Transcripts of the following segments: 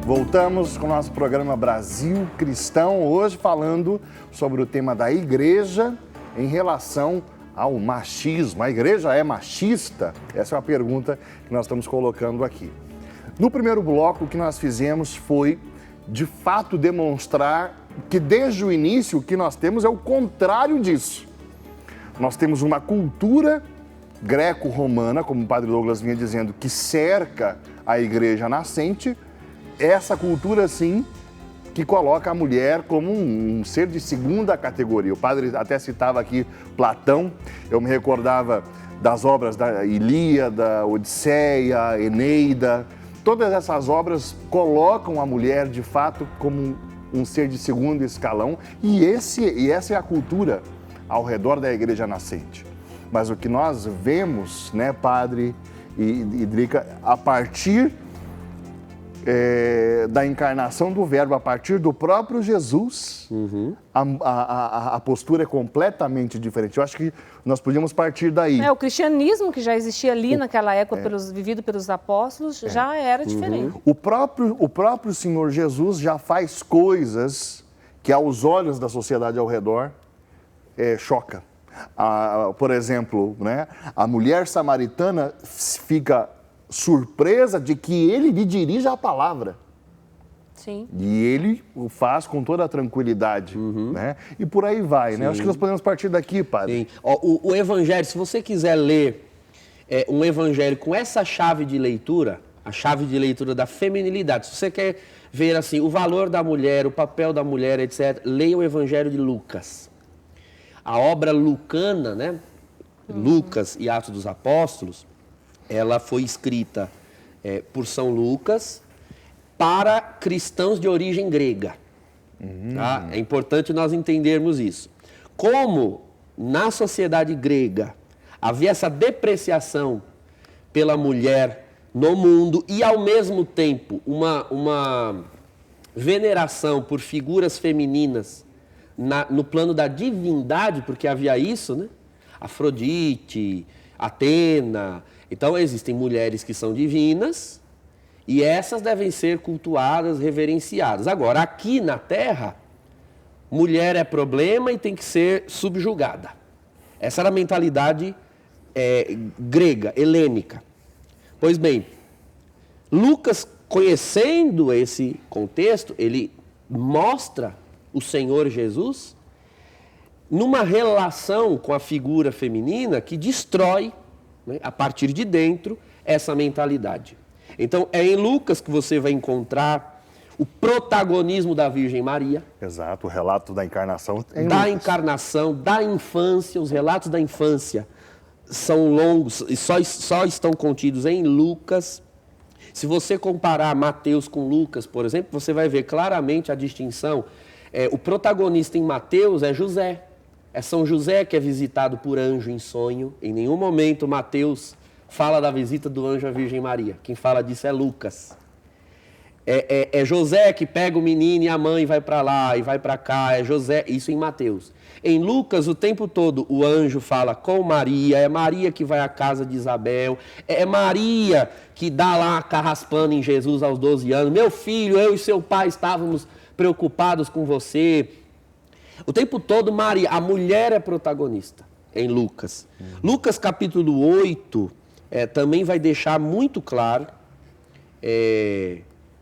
Voltamos com o nosso programa Brasil Cristão, hoje falando sobre o tema da igreja em relação ao machismo. A igreja é machista? Essa é uma pergunta que nós estamos colocando aqui. No primeiro bloco, o que nós fizemos foi, de fato, demonstrar que desde o início o que nós temos é o contrário disso. Nós temos uma cultura greco-romana, como o padre Douglas vinha dizendo, que cerca a igreja nascente. Essa cultura, sim, que coloca a mulher como um ser de segunda categoria. O padre até citava aqui Platão, eu me recordava das obras da Ilíada, Odisseia, Eneida. Todas essas obras colocam a mulher, de fato, como um ser de segundo escalão, e essa é a cultura ao redor da igreja nascente. Mas o que nós vemos, né, padre e Drica, a partir da encarnação do Verbo, a partir do próprio Jesus, a postura é completamente diferente. Eu acho que nós podíamos partir daí. O cristianismo que já existia ali naquela época, vivido pelos apóstolos, já era diferente. O próprio Senhor Jesus já faz coisas que aos olhos da sociedade ao redor choca. Por exemplo, né, a mulher samaritana fica surpresa de que ele lhe dirija a palavra. Sim. E ele o faz com toda a tranquilidade, né? E por aí vai, né? Acho que nós podemos partir daqui, padre. Sim. O evangelho, se você quiser ler um evangelho com essa chave de leitura, a chave de leitura da feminilidade, se você quer ver assim o valor da mulher, o papel da mulher, etc., leia o evangelho de Lucas. A obra lucana, né? Lucas e Atos dos Apóstolos, ela foi escrita por São Lucas para cristãos de origem grega. Tá? É importante nós entendermos isso. Como na sociedade grega havia essa depreciação pela mulher no mundo e, ao mesmo tempo, uma veneração por figuras femininas no plano da divindade, porque havia isso, né? Afrodite, Atena. Então, existem mulheres que são divinas e essas devem ser cultuadas, reverenciadas. Agora, aqui na Terra, mulher é problema e tem que ser subjugada. Essa era a mentalidade grega, helênica. Pois bem, Lucas, conhecendo esse contexto, ele mostra o Senhor Jesus numa relação com a figura feminina que destrói, né, a partir de dentro, essa mentalidade. Então, é em Lucas que você vai encontrar o protagonismo da Virgem Maria. Exato, o relato da encarnação. Da encarnação, da infância, os relatos da infância são longos e só estão contidos em Lucas. Se você comparar Mateus com Lucas, por exemplo, você vai ver claramente a distinção. O protagonista em Mateus é José. É São José que é visitado por anjo em sonho. Em nenhum momento Mateus fala da visita do anjo à Virgem Maria. Quem fala disso é Lucas. É José que pega o menino e a mãe vai para lá e vai para cá. É José, isso em Mateus. Em Lucas, o tempo todo, o anjo fala com Maria. É Maria que vai à casa de Isabel. É Maria que dá lá carraspando em Jesus aos 12 anos. Meu filho, eu e seu pai estávamos preocupados com você. O tempo todo, Maria, a mulher é protagonista em Lucas. Lucas capítulo 8 também vai deixar muito claro,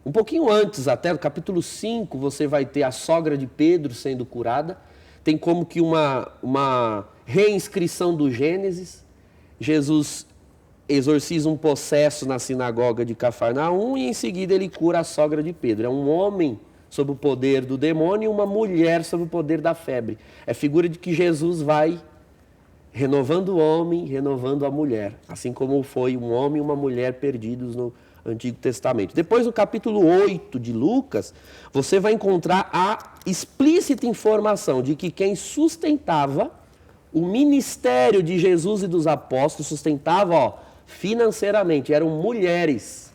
um pouquinho antes até, no capítulo 5, você vai ter a sogra de Pedro sendo curada. Tem como que uma reinscrição do Gênesis. Jesus exorciza um possesso na sinagoga de Cafarnaum e em seguida ele cura a sogra de Pedro. É um homem sob o poder do demônio e uma mulher sob o poder da febre. É figura de que Jesus vai renovando o homem, renovando a mulher. Assim como foi um homem e uma mulher perdidos no Antigo Testamento. Depois, no capítulo 8 de Lucas, você vai encontrar a explícita informação de que quem sustentava o ministério de Jesus e dos apóstolos, sustentava financeiramente, eram mulheres.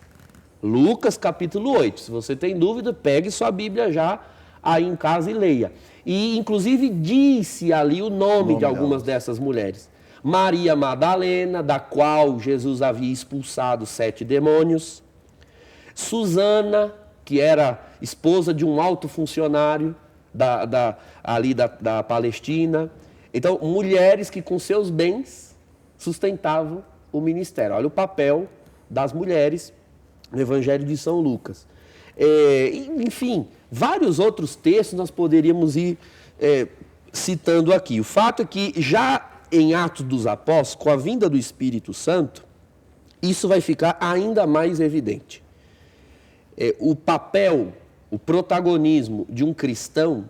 Lucas capítulo 8. Se você tem dúvida, pegue sua Bíblia já aí em casa e leia. E, inclusive, disse ali o nome de algumas dessas mulheres. Maria Madalena, da qual Jesus havia expulsado 7 demônios. Susana, que era esposa de um alto funcionário da Palestina. Então, mulheres que com seus bens sustentavam o ministério. Olha o papel das mulheres no Evangelho de São Lucas. Enfim, vários outros textos nós poderíamos ir citando aqui. O fato é que já em Atos dos Apóstolos, com a vinda do Espírito Santo, isso vai ficar ainda mais evidente. O papel, o protagonismo de um cristão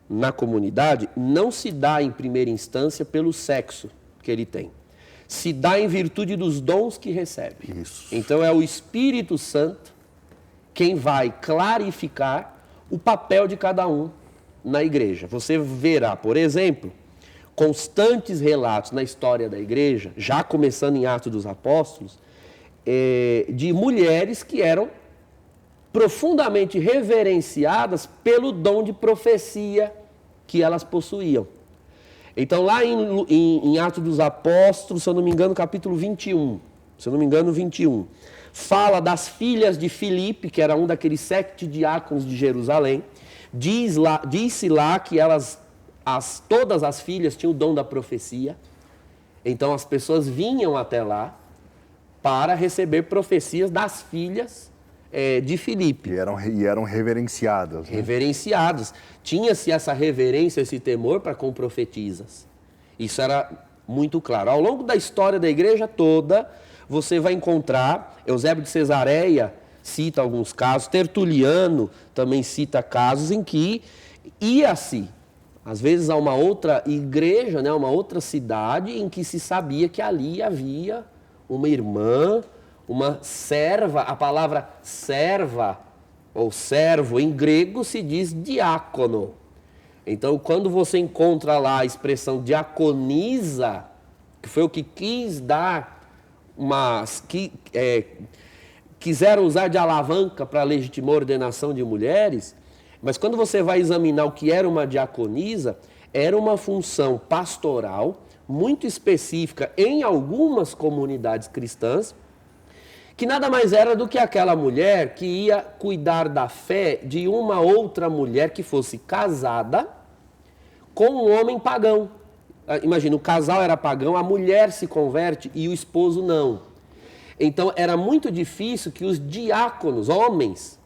na comunidade não se dá em primeira instância pelo sexo que ele tem. Se dá em virtude dos dons que recebe. Isso. Então é o Espírito Santo quem vai clarificar o papel de cada um na igreja. Você verá, por exemplo, constantes relatos na história da igreja, já começando em Atos dos Apóstolos, de mulheres que eram profundamente reverenciadas pelo dom de profecia que elas possuíam. Então, lá em Atos dos Apóstolos, se eu não me engano, capítulo 21, fala das filhas de Filipe, que era um daqueles 7 diáconos de Jerusalém. Disse lá que todas as filhas tinham o dom da profecia. Então, as pessoas vinham até lá para receber profecias das filhas de Filipe. E eram reverenciadas. Né? Reverenciados. Tinha-se essa reverência, esse temor para com profetisas. Isso era muito claro. Ao longo da história da igreja toda, você vai encontrar, Eusébio de Cesareia cita alguns casos, Tertuliano também cita casos em que ia-se, às vezes, a uma outra igreja, né, uma outra cidade, em que se sabia que ali havia uma irmã, uma serva. A palavra serva ou servo em grego se diz diácono. Então, quando você encontra lá a expressão diaconisa, que foi o que quis dar quiseram usar de alavanca para legitimar a ordenação de mulheres, mas quando você vai examinar o que era uma diaconisa, era uma função pastoral muito específica em algumas comunidades cristãs, que nada mais era do que aquela mulher que ia cuidar da fé de uma outra mulher que fosse casada com um homem pagão. Imagina, o casal era pagão, a mulher se converte e o esposo não. Então era muito difícil que os diáconos, homens,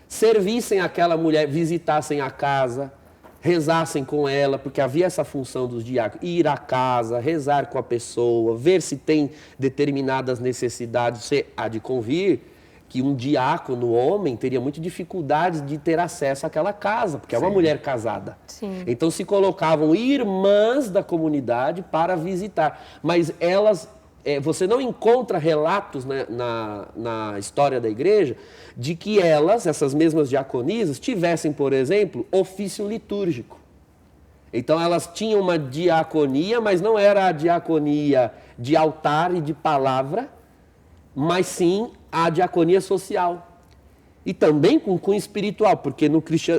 servissem aquela mulher, visitassem a casa, rezassem com ela, porque havia essa função dos diáconos, ir à casa, rezar com a pessoa, ver se tem determinadas necessidades. Você há de convir que um diácono, homem, teria muita dificuldade de ter acesso àquela casa, porque é uma mulher casada. Sim. Então se colocavam irmãs da comunidade para visitar, mas elas... você não encontra relatos na história da igreja de que elas, essas mesmas diaconisas, tivessem, por exemplo, ofício litúrgico. Então elas tinham uma diaconia, mas não era a diaconia de altar e de palavra, mas sim a diaconia social. E também com cunho espiritual, porque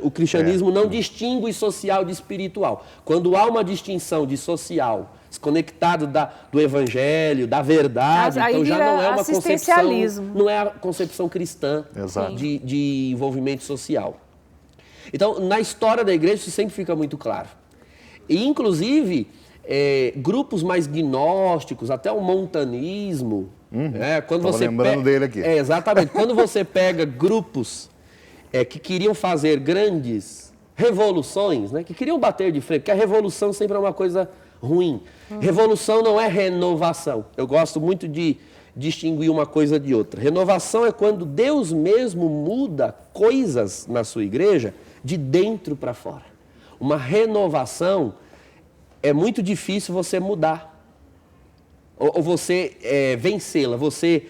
o cristianismo não distingue social de espiritual. Quando há uma distinção de social, desconectado do evangelho, da verdade, então já não é uma concepção, não é a concepção cristã de envolvimento social. Então, na história da igreja, isso sempre fica muito claro. E, inclusive, grupos mais gnósticos, até o montanismo... quando você lembrando dele aqui. Exatamente. Quando você pega grupos que queriam fazer grandes revoluções, né, que queriam bater de frente, porque a revolução sempre é uma coisa ruim. Revolução não é renovação. Eu gosto muito de distinguir uma coisa de outra. Renovação é quando Deus mesmo muda coisas na sua igreja de dentro para fora. Uma renovação é muito difícil você mudar. Ou você vencê-la, você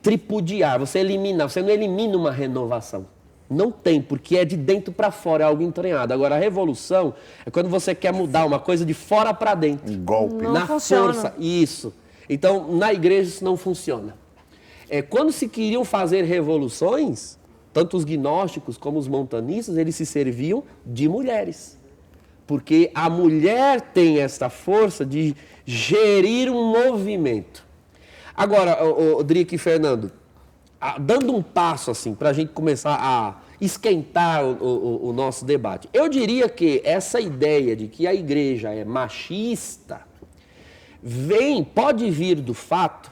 tripudiar, você eliminar. Você não elimina uma renovação. Não tem, porque é de dentro para fora, é algo entranhado. Agora, a revolução é quando você quer mudar uma coisa de fora para dentro. Um golpe. Na força, isso. Então, na igreja isso não funciona. Quando se queriam fazer revoluções, tanto os gnósticos como os montanistas, eles se serviam de mulheres. Porque a mulher tem essa força de gerir um movimento. Agora, Drica e Fernando, dando um passo assim para a gente começar a esquentar o nosso debate. Eu diria que essa ideia de que a igreja é machista pode vir do fato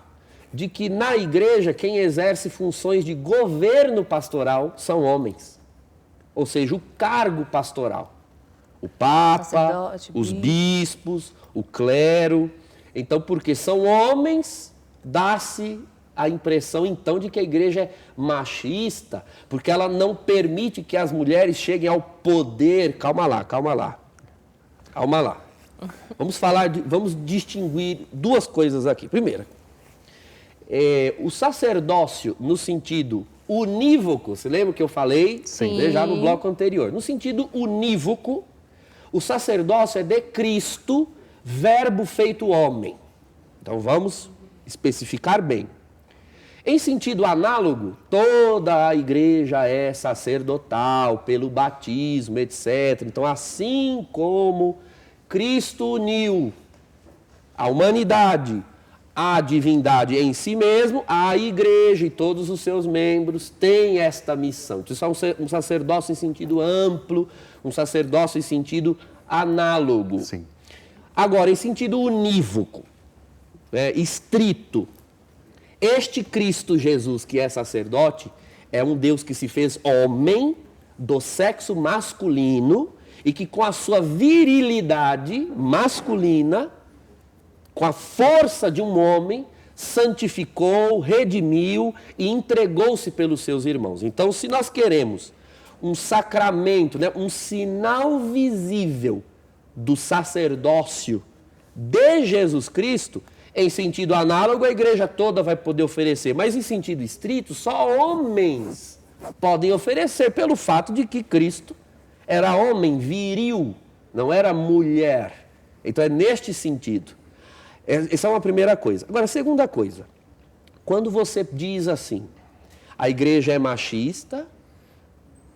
de que na igreja quem exerce funções de governo pastoral são homens. Ou seja, o cargo pastoral. O Papa, os bispos, o clero. Então, porque são homens, dá-se a impressão, então, de que a igreja é machista, porque ela não permite que as mulheres cheguem ao poder. Calma lá. Vamos distinguir duas coisas aqui. Primeiro, o sacerdócio no sentido unívoco, você lembra que eu falei? Sim. Já no bloco anterior. No sentido unívoco, o sacerdócio é de Cristo, verbo feito homem. Então vamos especificar bem. Em sentido análogo, toda a igreja é sacerdotal pelo batismo, etc. Então, assim como Cristo uniu a humanidade à divindade em si mesmo, a igreja e todos os seus membros têm esta missão. Isso é um sacerdócio em sentido amplo, um sacerdócio em sentido análogo. Sim. Agora, em sentido unívoco, estrito, este Cristo Jesus que é sacerdote é um Deus que se fez homem do sexo masculino e que com a sua virilidade masculina, com a força de um homem, santificou, redimiu e entregou-se pelos seus irmãos. Então, se nós queremos um sacramento, um sinal visível do sacerdócio de Jesus Cristo, em sentido análogo, a igreja toda vai poder oferecer, mas em sentido estrito, só homens podem oferecer, pelo fato de que Cristo era homem viril, não era mulher. Então é neste sentido. Essa é uma primeira coisa. Agora, a segunda coisa, quando você diz assim, a igreja é machista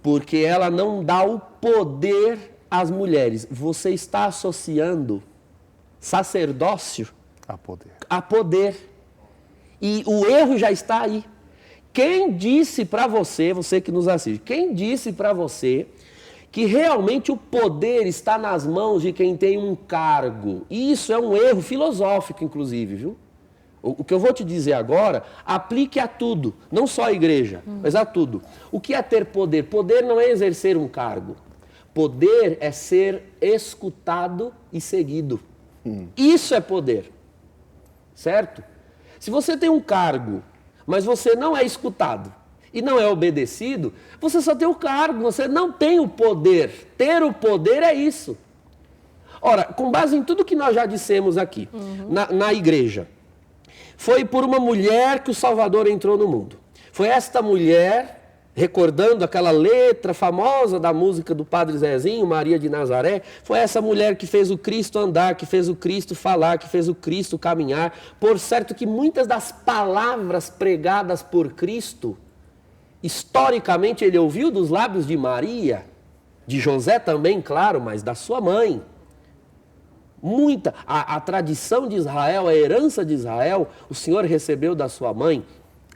porque ela não dá o poder às mulheres, você está associando sacerdócio a poder. E o erro já está aí. Quem disse para você, você que nos assiste, quem disse para você que realmente o poder está nas mãos de quem tem um cargo? E isso é um erro filosófico, inclusive, viu? O que eu vou te dizer agora, aplique a tudo, não só a igreja, mas a tudo. O que é ter poder? Poder não é exercer um cargo. Poder é ser escutado e seguido. Isso é poder. Certo? Se você tem um cargo, mas você não é escutado e não é obedecido, você só tem o cargo, você não tem o poder. Ter o poder é isso. Ora, com base em tudo que nós já dissemos aqui, na igreja, foi por uma mulher que o Salvador entrou no mundo. Foi esta mulher, recordando aquela letra famosa da música do Padre Zezinho, Maria de Nazaré, foi essa mulher que fez o Cristo andar, que fez o Cristo falar, que fez o Cristo caminhar. Por certo que muitas das palavras pregadas por Cristo, historicamente ele ouviu dos lábios de Maria, de José também, claro, mas da sua mãe. A tradição de Israel, a herança de Israel, o Senhor recebeu da sua mãe.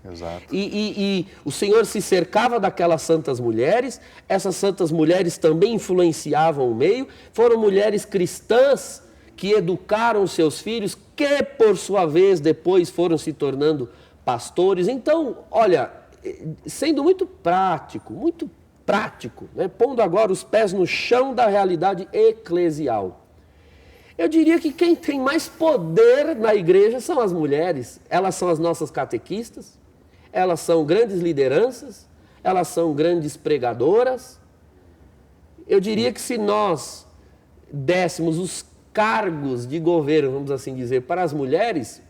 Exato. E o Senhor se cercava daquelas santas mulheres, essas santas mulheres também influenciavam o meio, foram mulheres cristãs que educaram seus filhos, que por sua vez depois foram se tornando pastores. Então, olha, sendo muito prático, pondo agora os pés no chão da realidade eclesial, eu diria que quem tem mais poder na igreja são as mulheres. Elas são as nossas catequistas, elas são grandes lideranças, elas são grandes pregadoras. Eu diria que se nós dessemos os cargos de governo, vamos assim dizer, para as mulheres,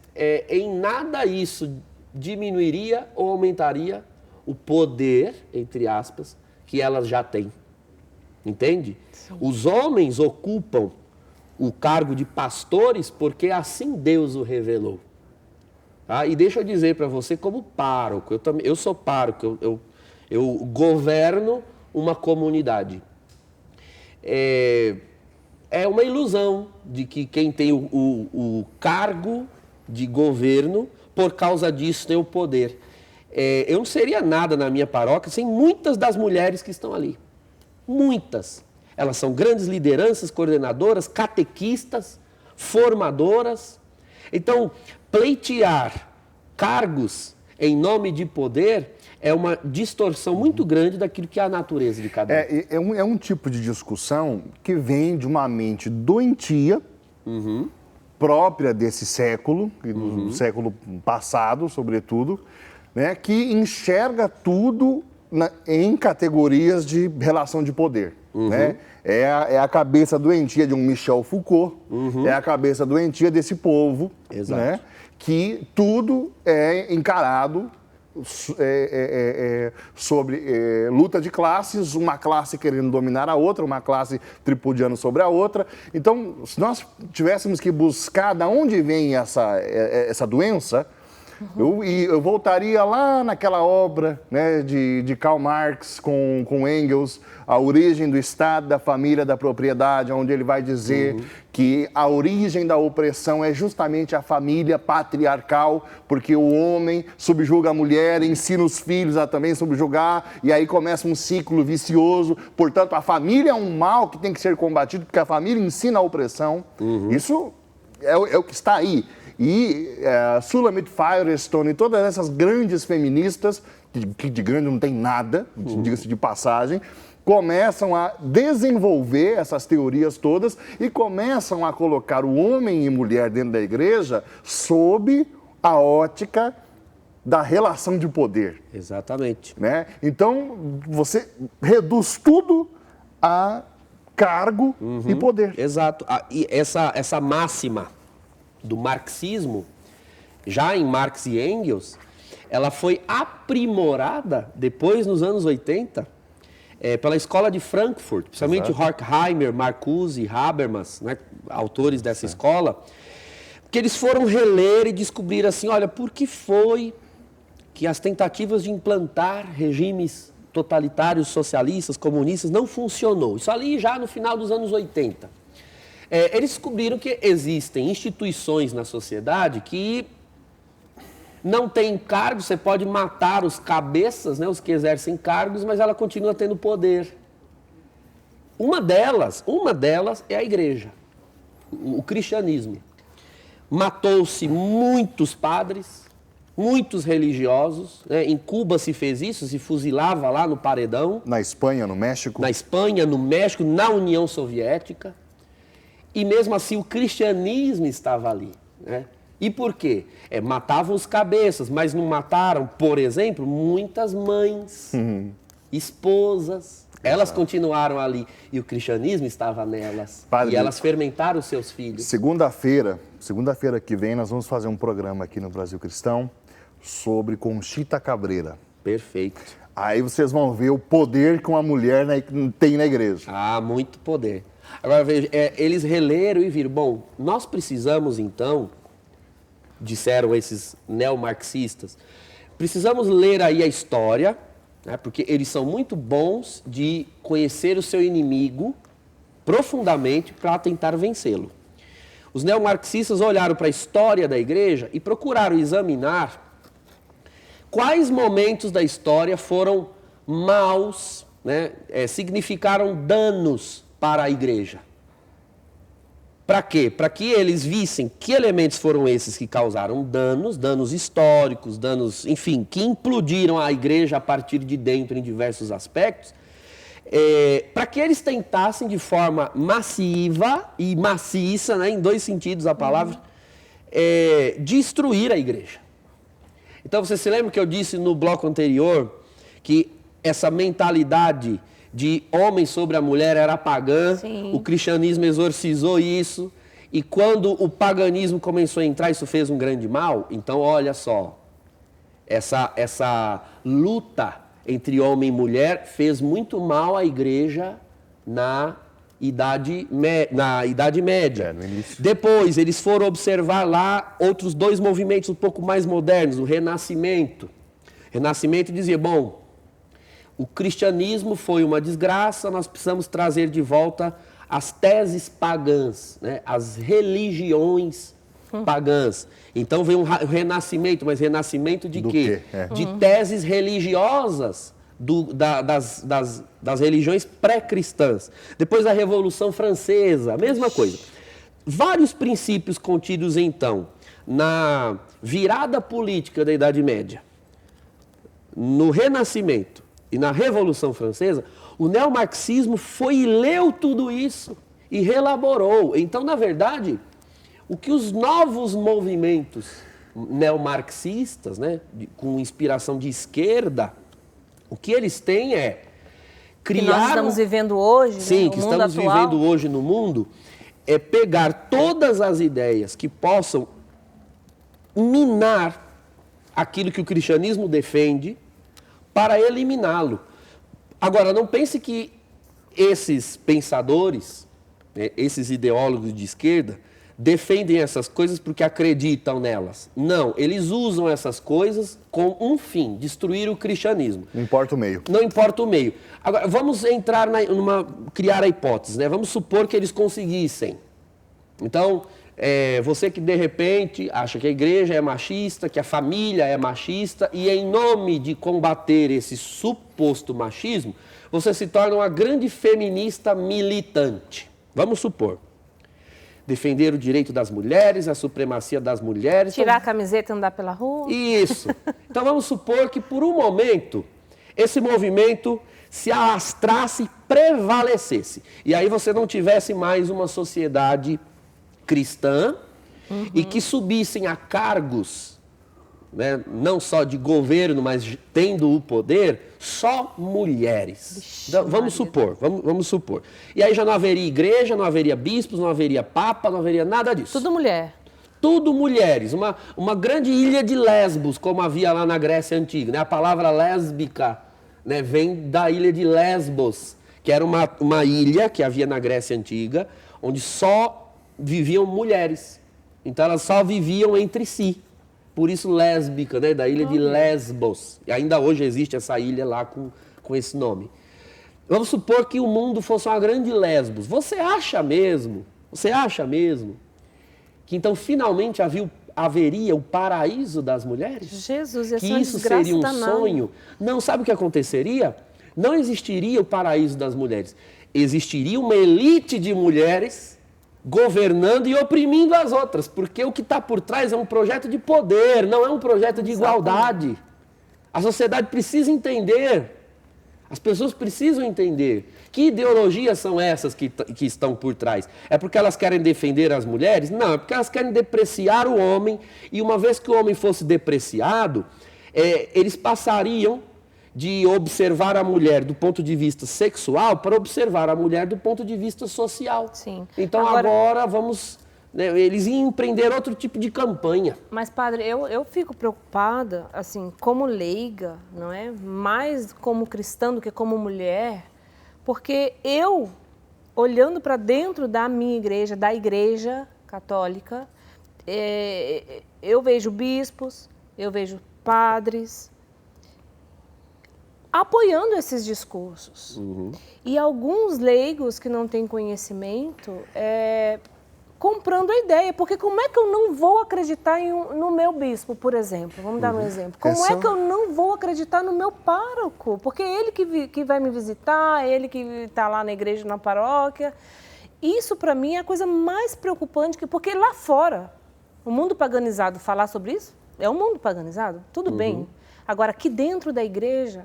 em nada isso diminuiria ou aumentaria o poder, entre aspas, que elas já têm. Entende? Sim. Os homens ocupam o cargo de pastores porque assim Deus o revelou. E deixa eu dizer para você, como pároco, eu sou pároco, eu governo uma comunidade. É uma ilusão de que quem tem o cargo de governo, por causa disso, tem o poder. eu não seria nada na minha paróquia sem muitas das mulheres que estão ali. Muitas. Elas são grandes lideranças, coordenadoras, catequistas, formadoras. Então, pleitear cargos em nome de poder é uma distorção muito grande daquilo que é a natureza de cada um. É um tipo de discussão que vem de uma mente doentia, própria desse século, do século passado, sobretudo, né, que enxerga tudo em categorias de relação de poder. Né? É a cabeça doentia de um Michel Foucault, é a cabeça doentia desse povo, né, que tudo é encarado sobre luta de classes, uma classe querendo dominar a outra, uma classe tripudiando sobre a outra. Então, se nós tivéssemos que buscar de onde vem essa doença, eu voltaria lá naquela obra, né, de Karl Marx com Engels, A Origem do Estado, da Família, da Propriedade, onde ele vai dizer que a origem da opressão é justamente a família patriarcal, porque o homem subjuga a mulher, ensina os filhos a também subjugar, e aí começa um ciclo vicioso. Portanto, a família é um mal que tem que ser combatido, porque a família ensina a opressão. Isso é o que está aí. E Shulamit Firestone e todas essas grandes feministas, que de grande não tem nada, diga-se de passagem, começam a desenvolver essas teorias todas e começam a colocar o homem e mulher dentro da igreja sob a ótica da relação de poder. Exatamente. Né? Então, você reduz tudo a cargo e poder. Exato. E essa máxima do marxismo, já em Marx e Engels, ela foi aprimorada depois, nos anos 80, pela Escola de Frankfurt, principalmente Horkheimer, Marcuse, Habermas, né, autores dessa escola, que eles foram reler e descobrir assim, olha, por que foi que as tentativas de implantar regimes totalitários, socialistas, comunistas, não funcionou. Isso ali já no final dos anos 80. Eles descobriram que existem instituições na sociedade que não têm cargos, você pode matar os cabeças, né, os que exercem cargos, mas ela continua tendo poder. Uma delas é a igreja, o cristianismo. Matou-se muitos padres, muitos religiosos, né? Em Cuba se fez isso, se fuzilava lá no paredão. Na Espanha, no México. Na Espanha, no México, na União Soviética. E mesmo assim o cristianismo estava ali, né? E por quê? Matavam os cabeças, mas não mataram, por exemplo, muitas mães, esposas. Elas continuaram ali e o cristianismo estava nelas. Padre, e elas fermentaram os seus filhos. Segunda-feira que vem, nós vamos fazer um programa aqui no Brasil Cristão sobre Conchita Cabreira. Perfeito. Aí vocês vão ver o poder que uma mulher tem na igreja. Ah, muito poder. Agora, veja, eles releram e viram, bom, nós precisamos então, disseram esses neomarxistas, precisamos ler aí a história, né, porque eles são muito bons de conhecer o seu inimigo profundamente para tentar vencê-lo. Os neomarxistas olharam para a história da igreja e procuraram examinar quais momentos da história foram maus, né, significaram danos para a igreja. Para quê? Para que eles vissem que elementos foram esses que causaram danos históricos, danos, enfim, que implodiram a igreja a partir de dentro em diversos aspectos, para que eles tentassem de forma massiva e maciça, né, em dois sentidos a palavra, destruir a igreja. Então você se lembra que eu disse no bloco anterior que essa mentalidade de homem sobre a mulher era pagã, o cristianismo exorcizou isso, e quando o paganismo começou a entrar, isso fez um grande mal. Então, olha só, essa luta entre homem e mulher fez muito mal à igreja na Idade Média. Depois, eles foram observar lá outros dois movimentos um pouco mais modernos, o Renascimento. O Renascimento dizia, bom, o cristianismo foi uma desgraça, nós precisamos trazer de volta as teses pagãs, né? As religiões pagãs. Então vem um renascimento, mas renascimento de quê? De teses religiosas das religiões pré-cristãs. Depois da Revolução Francesa, a mesma coisa. Vários princípios contidos, então, na virada política da Idade Média, no Renascimento e na Revolução Francesa, o neomarxismo foi e leu tudo isso e relaborou. Então, na verdade, o que os novos movimentos neomarxistas, né, com inspiração de esquerda, o que eles têm é criar... Que nós estamos vivendo hoje, sim, né, que estamos vivendo hoje no mundo, é pegar todas as ideias que possam minar aquilo que o cristianismo defende para eliminá-lo. Agora, não pense que esses pensadores, né, esses ideólogos de esquerda, defendem essas coisas porque acreditam nelas. Não, eles usam essas coisas com um fim, destruir o cristianismo. Não importa o meio. Não importa o meio. Agora, vamos entrar criar a hipótese, né? Vamos supor que eles conseguissem. Então, você que de repente acha que a igreja é machista, que a família é machista, e em nome de combater esse suposto machismo, você se torna uma grande feminista militante. Vamos supor. Defender o direito das mulheres, a supremacia das mulheres. Tirar a camiseta e andar pela rua. Isso. Então vamos supor que por um momento esse movimento se alastrasse e prevalecesse. E aí você não tivesse mais uma sociedade cristã e que subissem a cargos, né, não só de governo, mas tendo o poder, só mulheres. Vixe, então, vamos supor. E aí já não haveria igreja, não haveria bispos, não haveria papa, não haveria nada disso. Tudo mulher. Tudo mulheres. Uma grande ilha de Lesbos, como havia lá na Grécia Antiga. Né? A palavra lésbica, né, vem da ilha de Lesbos, que era uma ilha que havia na Grécia Antiga, onde só viviam mulheres. Então elas só viviam entre si. Por isso lésbica, né? Da ilha de Lesbos. E ainda hoje existe essa ilha lá com esse nome. Vamos supor que o mundo fosse uma grande Lesbos. Você acha mesmo que então finalmente haveria o paraíso das mulheres? Jesus, que isso seria um sonho? Não, sabe o que aconteceria? Não existiria o paraíso das mulheres. Existiria uma elite de mulheres governando e oprimindo as outras, porque o que está por trás é um projeto de poder, não é um projeto de igualdade. A sociedade precisa entender, as pessoas precisam entender que ideologias são essas que estão por trás. É porque elas querem defender as mulheres? Não, é porque elas querem depreciar o homem, e uma vez que o homem fosse depreciado, eles passariam de observar a mulher do ponto de vista sexual para observar a mulher do ponto de vista social. Sim. Então agora vamos... né, eles iam empreender outro tipo de campanha. Mas, padre, eu fico preocupada, assim, como leiga, não é? Mais como cristã do que como mulher, porque eu, olhando para dentro da minha igreja, da igreja católica, eu vejo bispos, eu vejo padres apoiando esses discursos. E alguns leigos que não têm conhecimento comprando a ideia, porque como é que eu não vou acreditar no meu bispo, por exemplo? Vamos dar um exemplo. Como é que eu não vou acreditar no meu pároco? Porque é ele que vai me visitar, é ele que está lá na igreja, na paróquia. Isso, para mim, é a coisa mais preocupante, porque lá fora, o mundo paganizado, falar sobre isso, é um mundo paganizado, tudo bem. Agora, aqui dentro da igreja,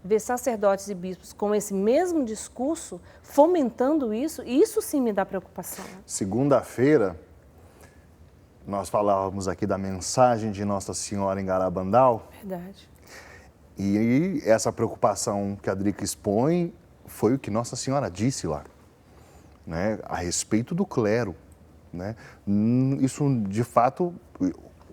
ver sacerdotes e bispos com esse mesmo discurso, fomentando isso sim me dá preocupação. Segunda-feira, nós falávamos aqui da mensagem de Nossa Senhora em Garabandal. Verdade. E essa preocupação que a Drica expõe foi o que Nossa Senhora disse lá, né, a respeito do clero. Né? Isso, de fato,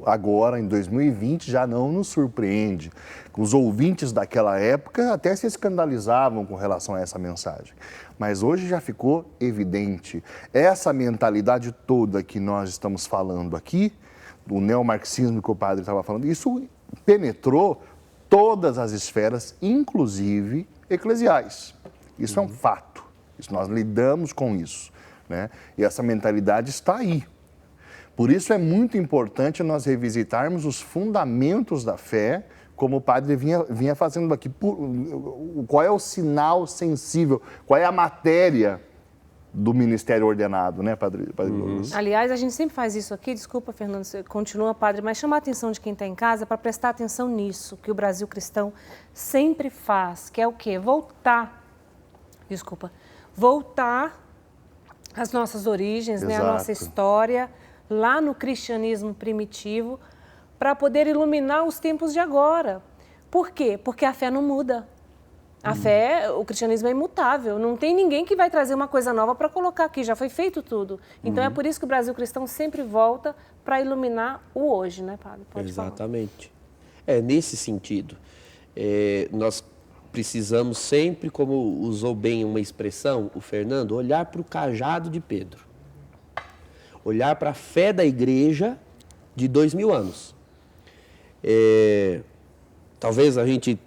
agora, em 2020, já não nos surpreende. Os ouvintes daquela época até se escandalizavam com relação a essa mensagem. Mas hoje já ficou evidente. Essa mentalidade toda que nós estamos falando aqui, do neomarxismo que o padre estava falando, isso penetrou todas as esferas, inclusive eclesiais. Isso é um fato. Nós lidamos com isso. Né? E essa mentalidade está aí. Por isso é muito importante nós revisitarmos os fundamentos da fé, como o padre vinha fazendo aqui. Qual é o sinal sensível? Qual é a matéria do ministério ordenado, né, Padre Douglas? Aliás, a gente sempre faz isso aqui, desculpa, Fernando, você continua, Padre, mas chama a atenção de quem está em casa para prestar atenção nisso, que o Brasil cristão sempre faz, que é o quê? Voltar às nossas origens, né, à nossa história, lá no cristianismo primitivo, para poder iluminar os tempos de agora. Por quê? Porque a fé não muda. A fé, o cristianismo é imutável. Não tem ninguém que vai trazer uma coisa nova para colocar aqui. Já foi feito tudo. Então é por isso que o Brasil cristão sempre volta para iluminar o hoje, né, Padre? Pode Exatamente. É nesse sentido. Nós precisamos sempre, como usou bem uma expressão, o Fernando, olhar para o cajado de Pedro. Olhar para a fé da igreja de 2000 anos. Talvez a gente,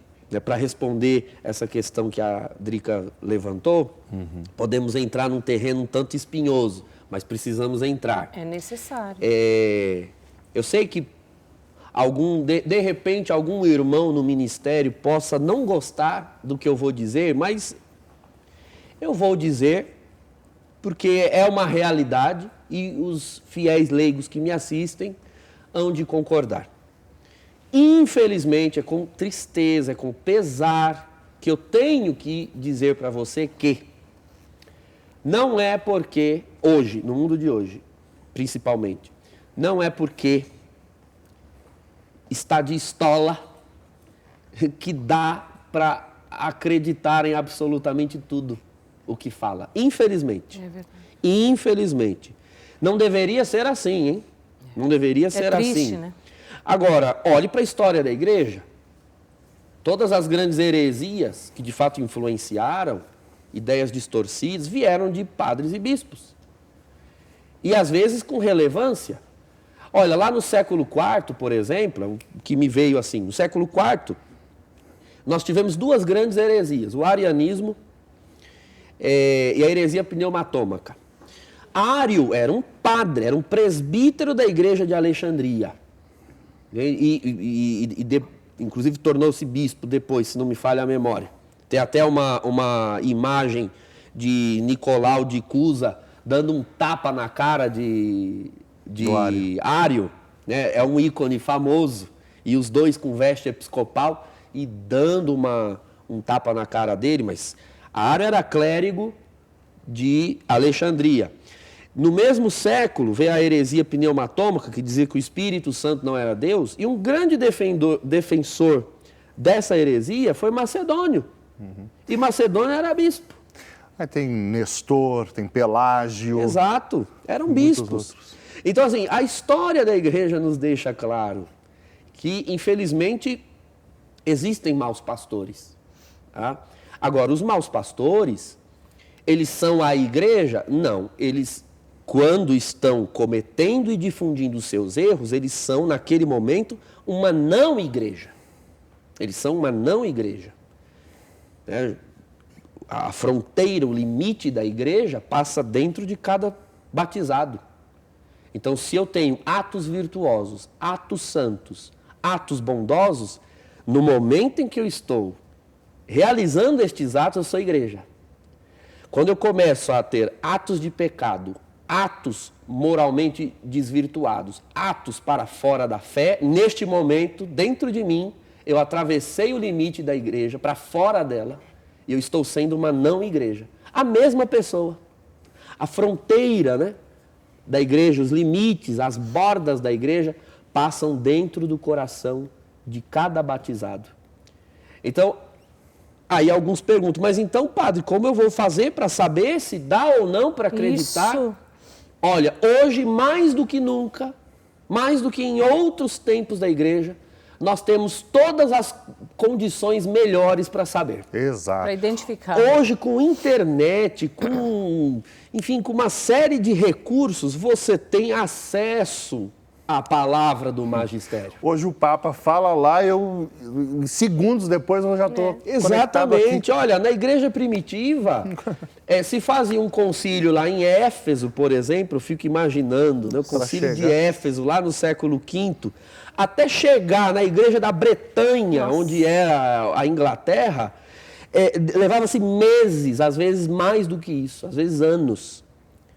para responder essa questão que a Drica levantou, podemos entrar num terreno um tanto espinhoso, mas precisamos entrar. É necessário. Eu sei que de repente algum irmão no ministério possa não gostar do que eu vou dizer, mas eu vou dizer porque é uma realidade e os fiéis leigos que me assistem hão de concordar. Infelizmente, é com tristeza, é com pesar que eu tenho que dizer para você que não é porque hoje, no mundo de hoje, principalmente, não é porque está de estola que dá para acreditar em absolutamente tudo o que fala. Infelizmente. É verdade. Infelizmente. Não deveria ser assim, hein? Não deveria ser triste, assim. Né? Agora, olhe para a história da igreja. Todas as grandes heresias que de fato influenciaram ideias distorcidas vieram de padres e bispos. E às vezes com relevância. Olha, lá no século IV, por exemplo, o que me veio assim, no século IV, nós tivemos duas grandes heresias, o arianismo e a heresia pneumatômaca. Ário era um padre, era um presbítero da igreja de Alexandria. Inclusive tornou-se bispo depois, se não me falha a memória. Tem até uma imagem de Nicolau de Cusa dando um tapa na cara de Ário, né? É um ícone famoso, e os dois com veste episcopal e dando um tapa na cara dele, mas Ário era clérigo de Alexandria. No mesmo século, veio a heresia pneumatômaca, que dizia que o Espírito Santo não era Deus, e um grande defensor dessa heresia foi Macedônio. E Macedônio era bispo. Aí tem Nestor, tem Pelágio. Exato, eram bispos. Então, assim, a história da igreja nos deixa claro que, infelizmente, existem maus pastores. Tá? Agora, os maus pastores, eles são a igreja? Não, eles... Quando estão cometendo e difundindo os seus erros, eles são, naquele momento, uma não-igreja. Eles são uma não-igreja. A fronteira, o limite da igreja passa dentro de cada batizado. Então, se eu tenho atos virtuosos, atos santos, atos bondosos, no momento em que eu estou realizando estes atos, eu sou igreja. Quando eu começo a ter atos de pecado, atos moralmente desvirtuados, atos para fora da fé, neste momento, dentro de mim, eu atravessei o limite da igreja para fora dela e eu estou sendo uma não-igreja. A mesma pessoa. A fronteira, né, da igreja, os limites, as bordas da igreja passam dentro do coração de cada batizado. Então, aí alguns perguntam, mas então, padre, como eu vou fazer para saber se dá ou não para acreditar? Isso. Olha, hoje mais do que nunca, mais do que em outros tempos da igreja, nós temos todas as condições melhores para saber. Exato. Para identificar. Hoje, com internet, com uma série de recursos, você tem acesso a palavra do magistério. Hoje o Papa fala lá, segundos depois eu já estou Exatamente. Olha, na igreja primitiva, se fazia um concílio lá em Éfeso, por exemplo, eu fico imaginando, né, o concílio de Éfeso, lá no século V, até chegar na igreja da Bretanha, onde era a Inglaterra, levava-se meses, às vezes mais do que isso, às vezes anos,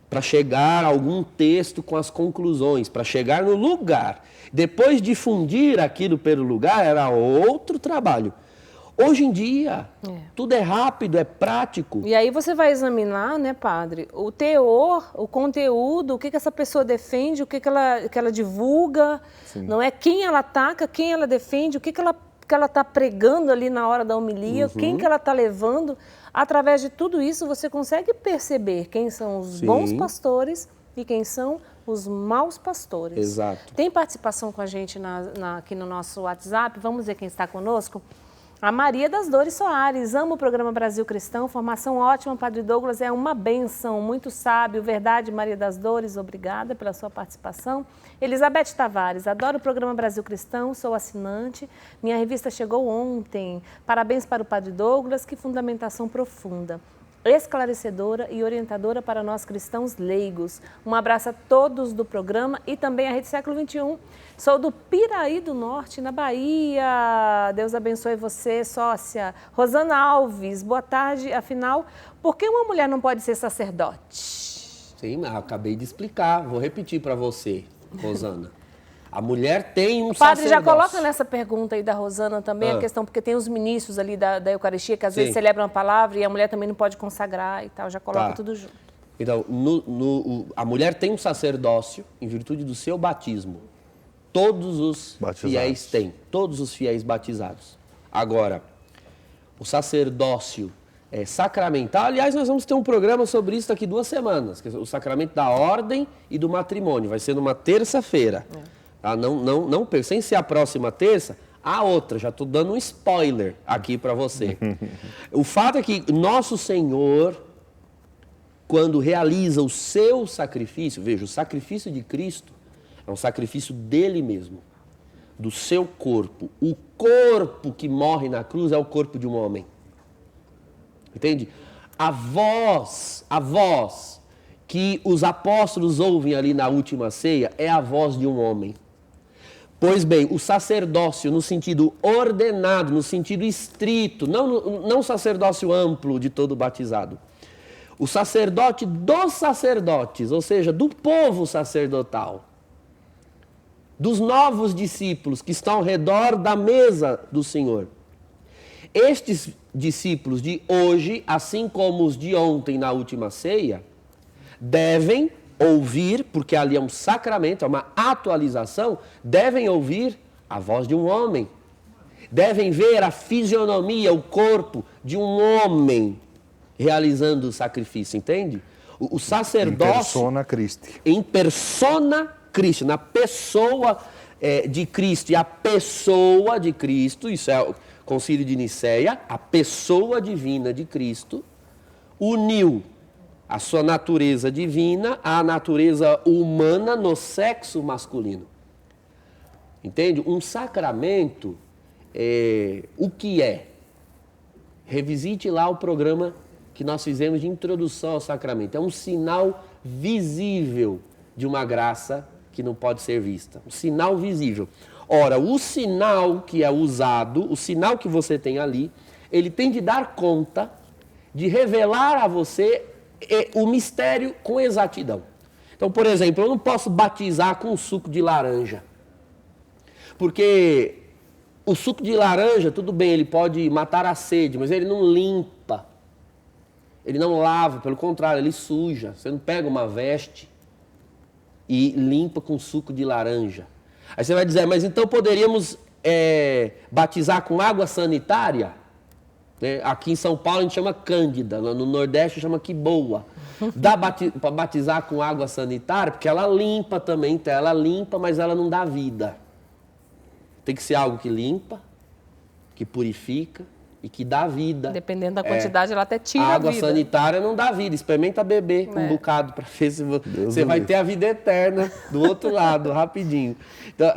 para chegar a algum texto com as conclusões, para chegar no lugar. Depois difundir aquilo pelo lugar era outro trabalho. Hoje em dia, tudo é rápido, é prático. E aí você vai examinar, né, padre, o teor, o conteúdo, o que essa pessoa defende, o que ela divulga, não é quem ela ataca, quem ela defende, o que ela está pregando ali na hora da homilia, quem que ela está levando. Através de tudo isso, você consegue perceber quem são os bons pastores e quem são os maus pastores. Exato. Tem participação com a gente aqui no nosso WhatsApp, vamos ver quem está conosco. A Maria das Dores Soares, amo o programa Brasil Cristão, formação ótima, Padre Douglas, é uma bênção, muito sábio, verdade, Maria das Dores, obrigada pela sua participação. Elizabeth Tavares, adoro o programa Brasil Cristão, sou assinante, minha revista chegou ontem, parabéns para o Padre Douglas, que fundamentação profunda, esclarecedora e orientadora para nós cristãos leigos. Um abraço a todos do programa e também à Rede Século XXI. Sou do Piraí do Norte, na Bahia. Deus abençoe você, sócia. Rosana Alves, boa tarde. Afinal, por que uma mulher não pode ser sacerdote? Sim, mas eu acabei de explicar. Vou repetir para você, Rosana. A mulher tem um Padre, sacerdócio. já coloca nessa pergunta aí da Rosana também a questão, porque tem os ministros ali da Eucaristia que às vezes celebram a palavra e a mulher também não pode consagrar e tal. Já coloca tudo junto. Então, a mulher tem um sacerdócio em virtude do seu batismo. Todos os fiéis têm, todos os fiéis batizados. Agora, o sacerdócio sacramental, aliás, nós vamos ter um programa sobre isso daqui 2 semanas, que é o sacramento da ordem e do matrimônio, vai ser numa terça-feira. Tá? Não, sem ser a próxima terça, a outra, já estou dando um spoiler aqui para você. O fato é que Nosso Senhor, quando realiza o seu sacrifício, veja, o sacrifício de Cristo, é um sacrifício dele mesmo, do seu corpo. O corpo que morre na cruz é o corpo de um homem. Entende? A voz que os apóstolos ouvem ali na última ceia é a voz de um homem. Pois bem, o sacerdócio no sentido ordenado, no sentido estrito, não sacerdócio amplo de todo batizado. O sacerdote dos sacerdotes, ou seja, do povo sacerdotal, dos novos discípulos que estão ao redor da mesa do Senhor. Estes discípulos de hoje, assim como os de ontem na última ceia, devem ouvir, porque ali é um sacramento, é uma atualização, devem ouvir a voz de um homem. Devem ver a fisionomia, o corpo de um homem realizando o sacrifício, entende? O sacerdócio... Em persona Christi. Em persona Cristo, na pessoa de Cristo. E a pessoa de Cristo, isso é o Concílio de Nicéia, a pessoa divina de Cristo, uniu a sua natureza divina à natureza humana no sexo masculino. Entende? Um sacramento, o que é? Revisite lá o programa que nós fizemos de introdução ao sacramento. É um sinal visível de uma graça que não pode ser vista. Um sinal visível. Ora, o sinal que é usado, o sinal que você tem ali, ele tem de dar conta de revelar a você o mistério com exatidão. Então, por exemplo, eu não posso batizar com suco de laranja. Porque o suco de laranja, tudo bem, ele pode matar a sede, mas ele não limpa. Ele não lava, pelo contrário, ele suja. Você não pega uma veste e limpa com suco de laranja. Aí você vai dizer, mas então poderíamos batizar com água sanitária? Aqui em São Paulo a gente chama cândida, no Nordeste chama quiboa. Dá para batizar com água sanitária? Porque ela limpa também, então ela limpa, mas ela não dá vida. Tem que ser algo que limpa, que purifica e que dá vida. Dependendo da quantidade, ela até tira a vida. A água sanitária não dá vida. Experimenta beber um bocado para ver se você vai ter a vida eterna do outro lado, rapidinho. Então,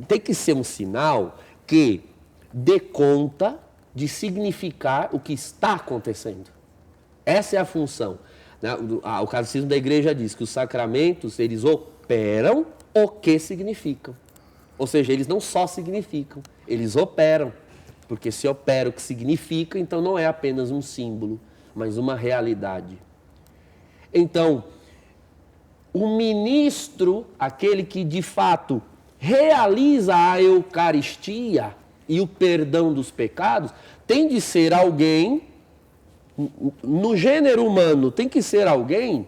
tem que ser um sinal que dê conta de significar o que está acontecendo. Essa é a função. O Catecismo da Igreja diz que os sacramentos, eles operam o que significam. Ou seja, eles não só significam, eles operam. Porque se opera o que significa, então não é apenas um símbolo, mas uma realidade. Então, o ministro, aquele que de fato realiza a Eucaristia e o perdão dos pecados, tem de ser alguém, no gênero humano, tem que ser alguém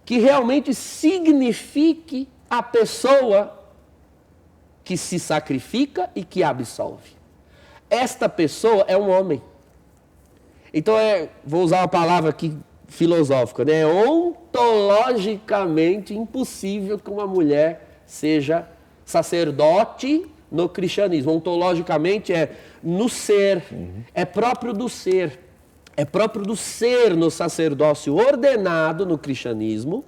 que realmente signifique a pessoa que se sacrifica e que absolve. Esta pessoa é um homem. Então, vou usar uma palavra aqui filosófica, né? É ontologicamente impossível que uma mulher seja sacerdote no cristianismo. Ontologicamente no ser, é próprio do ser. É próprio do ser no sacerdócio ordenado no cristianismo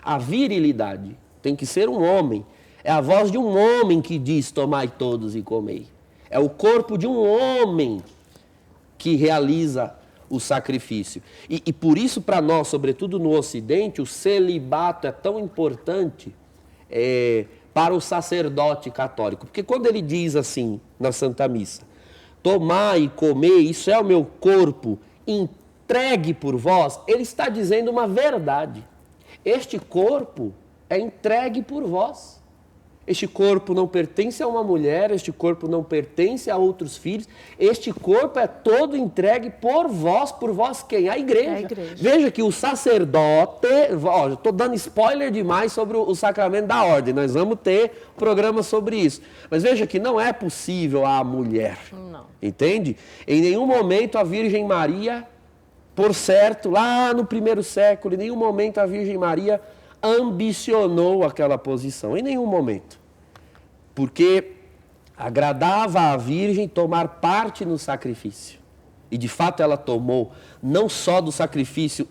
a virilidade. Tem que ser um homem. É a voz de um homem que diz: tomai todos e comei. É o corpo de um homem que realiza o sacrifício. E por isso, para nós, sobretudo no Ocidente, o celibato é tão importante para o sacerdote católico. Porque quando ele diz assim, na Santa Missa: tomai e comei, isso é o meu corpo entregue por vós, ele está dizendo uma verdade. Este corpo é entregue por vós. Este corpo não pertence a uma mulher, este corpo não pertence a outros filhos, este corpo é todo entregue por vós quem? A igreja. A igreja. Veja que o sacerdote, estou dando spoiler demais sobre o sacramento da ordem, nós vamos ter programa sobre isso. Mas veja que não é possível a mulher, não. Entende? Em nenhum momento a Virgem Maria, por certo, lá no primeiro século, em nenhum momento a Virgem Maria ambicionou aquela posição, em nenhum momento. Porque agradava à Virgem tomar parte no sacrifício. E de fato ela tomou, não só do sacrifício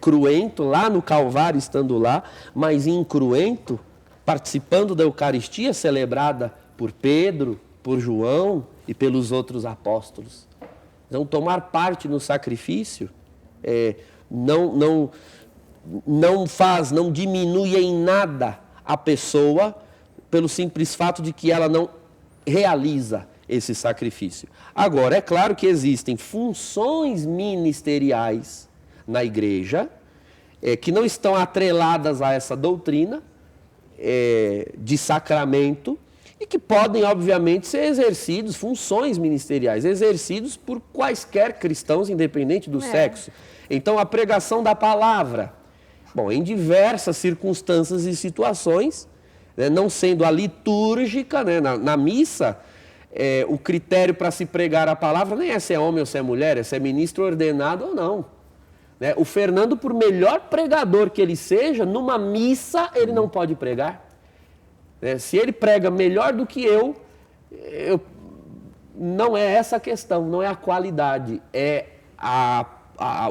cruento, lá no Calvário estando lá, mas incruento, participando da Eucaristia celebrada por Pedro, por João e pelos outros apóstolos. Então tomar parte no sacrifício não diminui em nada a pessoa pelo simples fato de que ela não realiza esse sacrifício. Agora, é claro que existem funções ministeriais na igreja que não estão atreladas a essa doutrina de sacramento e que podem, obviamente, ser exercidos, funções ministeriais, exercidos por quaisquer cristãos, independente do sexo. Então, a pregação da palavra, em diversas circunstâncias e situações, né, não sendo a litúrgica, né, na missa, o critério para se pregar a palavra nem é se é homem ou se é mulher, é se é ministro ordenado ou não. Né? O Fernando, por melhor pregador que ele seja, numa missa ele não pode pregar. Se ele prega melhor do que eu, não é essa a questão, não é a qualidade, é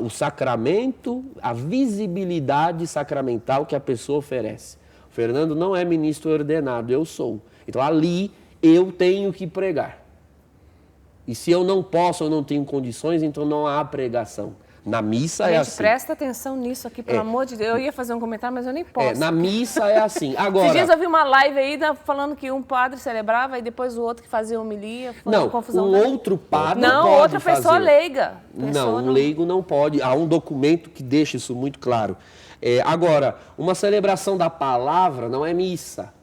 o sacramento, a visibilidade sacramental que a pessoa oferece. O Fernando não é ministro ordenado, eu sou. Então ali eu tenho que pregar. E se eu não posso, eu não tenho condições, então não há pregação. Na missa é assim. Presta atenção nisso aqui, pelo amor de Deus. Eu ia fazer um comentário, mas eu nem posso. Na missa é assim. Agora, esses dias eu vi uma live aí falando que um padre celebrava e depois o outro que fazia homilia. Foi uma confusão. Outro padre não pode outra pessoa fazer. leiga. Um leigo não pode. Há um documento que deixa isso muito claro. Agora, uma celebração da palavra não é missa.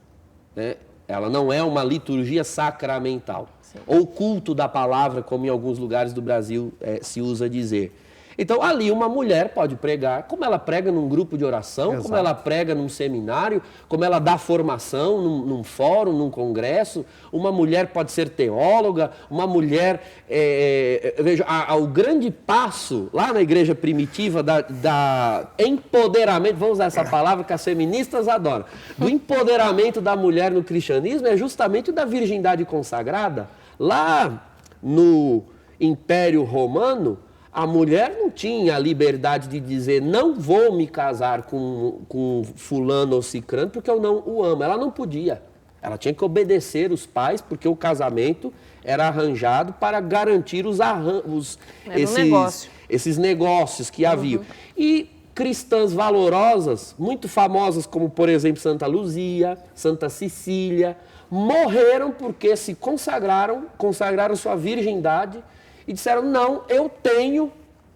Né? Ela não é uma liturgia sacramental. Sim. Ou culto da palavra, como em alguns lugares do Brasil se usa dizer. Então, ali uma mulher pode pregar, como ela prega num grupo de oração, Exato. Como ela prega num seminário, como ela dá formação num fórum, num congresso. Uma mulher pode ser teóloga, uma mulher... veja, o grande passo lá na igreja primitiva da empoderamento, vamos usar essa palavra que as feministas adoram, do empoderamento da mulher no cristianismo é justamente o da virgindade consagrada. Lá Império Romano, a mulher não tinha a liberdade de dizer não vou me casar com fulano ou cicrano porque eu não o amo. Ela não podia. Ela tinha que obedecer os pais porque o casamento era arranjado para garantir esses negócios que haviam. E cristãs valorosas, muito famosas, como por exemplo Santa Luzia, Santa Cecília, morreram porque se consagraram sua virgindade e disseram, não, eu tenho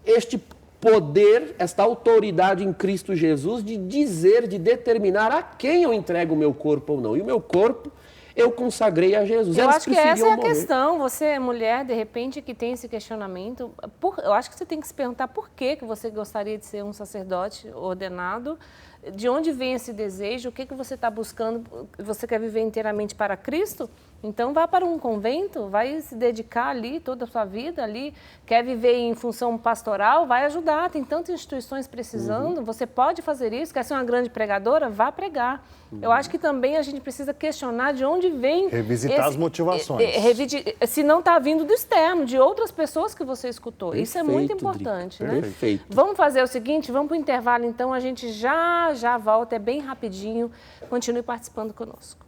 este poder, esta autoridade em Cristo Jesus de dizer, de determinar a quem eu entrego o meu corpo ou não. E o meu corpo eu consagrei a Jesus. Eu acho que essa é a questão. Você, mulher, de repente, que tem esse questionamento, eu acho que você tem que se perguntar por que você gostaria de ser um sacerdote ordenado, de onde vem esse desejo, o que você está buscando, você quer viver inteiramente para Cristo? Então vá para um convento, vai se dedicar ali toda a sua vida ali, quer viver em função pastoral, vai ajudar, tem tantas instituições precisando, você pode fazer isso, quer ser uma grande pregadora, vá pregar. Eu acho que também a gente precisa questionar de onde vem... Revisitar as motivações. Se não está vindo do externo, de outras pessoas que você escutou. Perfeito, isso é muito importante, né? Perfeito. Vamos fazer o seguinte, vamos para o intervalo então, a gente já volta, é bem rapidinho, continue participando conosco.